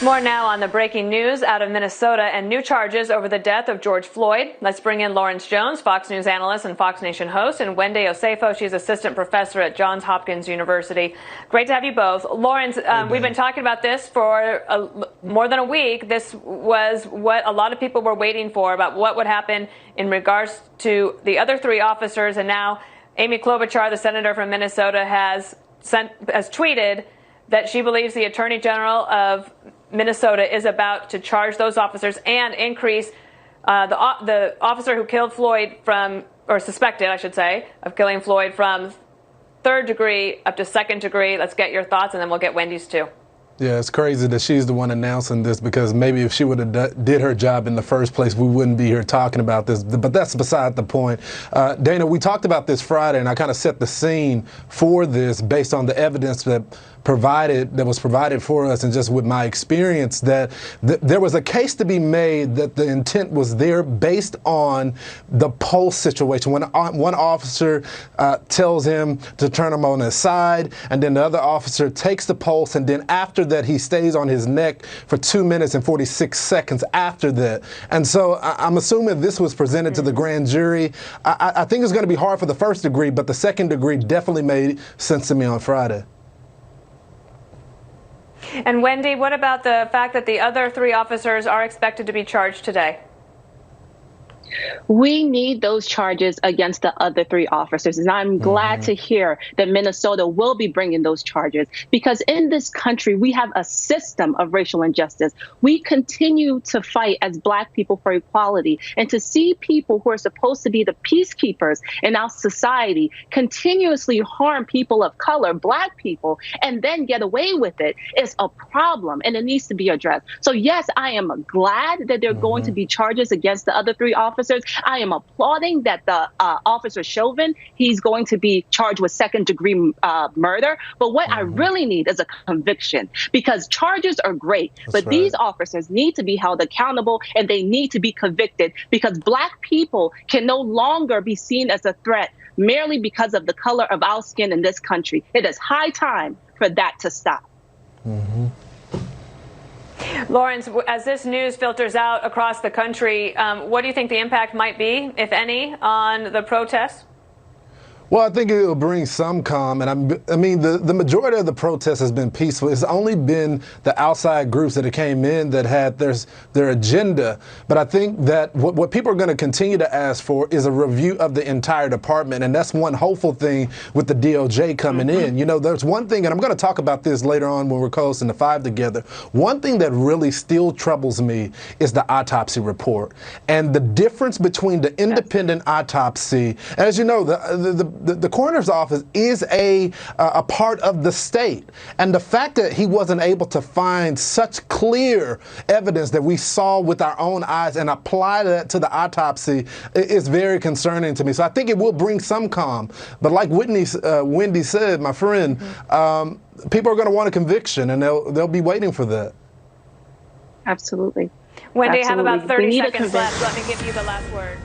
More now on the breaking news out of Minnesota and new charges over the death of George Floyd. Let's bring in Lawrence Jones, Fox News analyst and Fox Nation host, and Wendy Osefo. She's assistant professor at Johns Hopkins University. Great to have you both. Lawrence, we've been talking about this for more than a week. This was what a lot of people were waiting for, about what would happen in regards to the other three officers. And now Amy Klobuchar, the senator from Minnesota, has tweeted that she believes the Attorney General of Minnesota is about to charge those officers and increase the officer who killed Floyd or suspected, I should say, of killing Floyd from third degree up to second degree. Let's get your thoughts, and then we'll get Wendy's too. Yeah, it's crazy that she's the one announcing this, because maybe if she would have did her job in the first place, we wouldn't be here talking about this. But that's beside the point. Dana, we talked about this Friday, and I kind of set the scene for this based on the evidence that was provided for us, and just with my experience, that there was a case to be made that the intent was there based on the pulse situation. When one officer tells him to turn him on his side, and then the other officer takes the pulse, and then after that he stays on his neck for 2 minutes and 46 seconds after that. And so I'm assuming this was presented to the grand jury. I think it's going to be hard for the first degree, but the second degree definitely made sense to me on Friday. And Wendy, what about the fact that the other three officers are expected to be charged today? We need those charges against the other three officers. And I'm glad to hear that Minnesota will be bringing those charges, because in this country, we have a system of racial injustice. We continue to fight as Black people for equality, and to see people who are supposed to be the peacekeepers in our society continuously harm people of color, Black people, and then get away with it is a problem, and it needs to be addressed. So yes, I am glad that there are going to be charges against the other three officers. I am applauding that the officer Chauvin, he's going to be charged with second-degree murder. But what I really need is a conviction, because charges are great, but these officers need to be held accountable, and they need to be convicted, because Black people can no longer be seen as a threat merely because of the color of our skin in this country. It is high time for that to stop. Lawrence, as this news filters out across the country, what do you think the impact might be, if any, on the protests? Well, I think it will bring some calm, and I mean, the majority of the protest has been peaceful. It's only been the outside groups that came in that had their agenda. But I think that what people are going to continue to ask for is a review of the entire department, and that's one hopeful thing with the DOJ coming in. You know, there's one thing, and I'm going to talk about this later on when we're closing the five together. One thing that really still troubles me is the autopsy report, and the difference between the independent autopsy. As you know, the coroner's office is a part of the state, and the fact that he wasn't able to find such clear evidence that we saw with our own eyes and apply that to the autopsy is very concerning to me. So I think it will bring some calm. But like Wendy said, my friend, people are going to want a conviction, and they'll be waiting for that. Absolutely. Wendy, I have about 30 seconds left. Let me give you the last word.